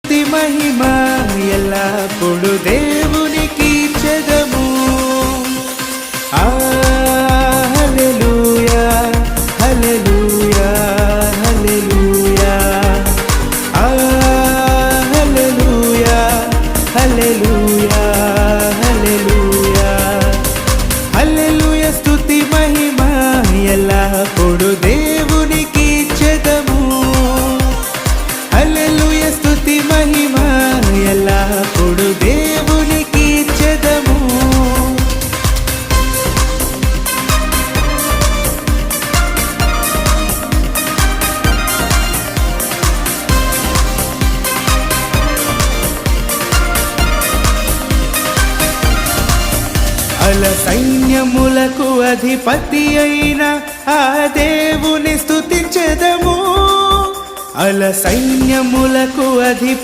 స్తుతి మహిమ ఎల్లప్పుడు దేవునికి చెదము. హల్లెలూయా హల్లెలూయా హల్లెలూయా హల్లెలూయా హల్లెలూయా హల్లెలూయా హల్లెలూయా స్తుతి మహిమ ఎల్లప్పుడు దేవునికి చెదము. హల్లెలూయా స్తుతి మహిమ ఎల్లప్పుడు దేవునికి చెదము. అల సైన్యములకు అధిపతి అయిన ఆ దేవుని స్తుతించెదము. అల సైన్యములకు అధిపతి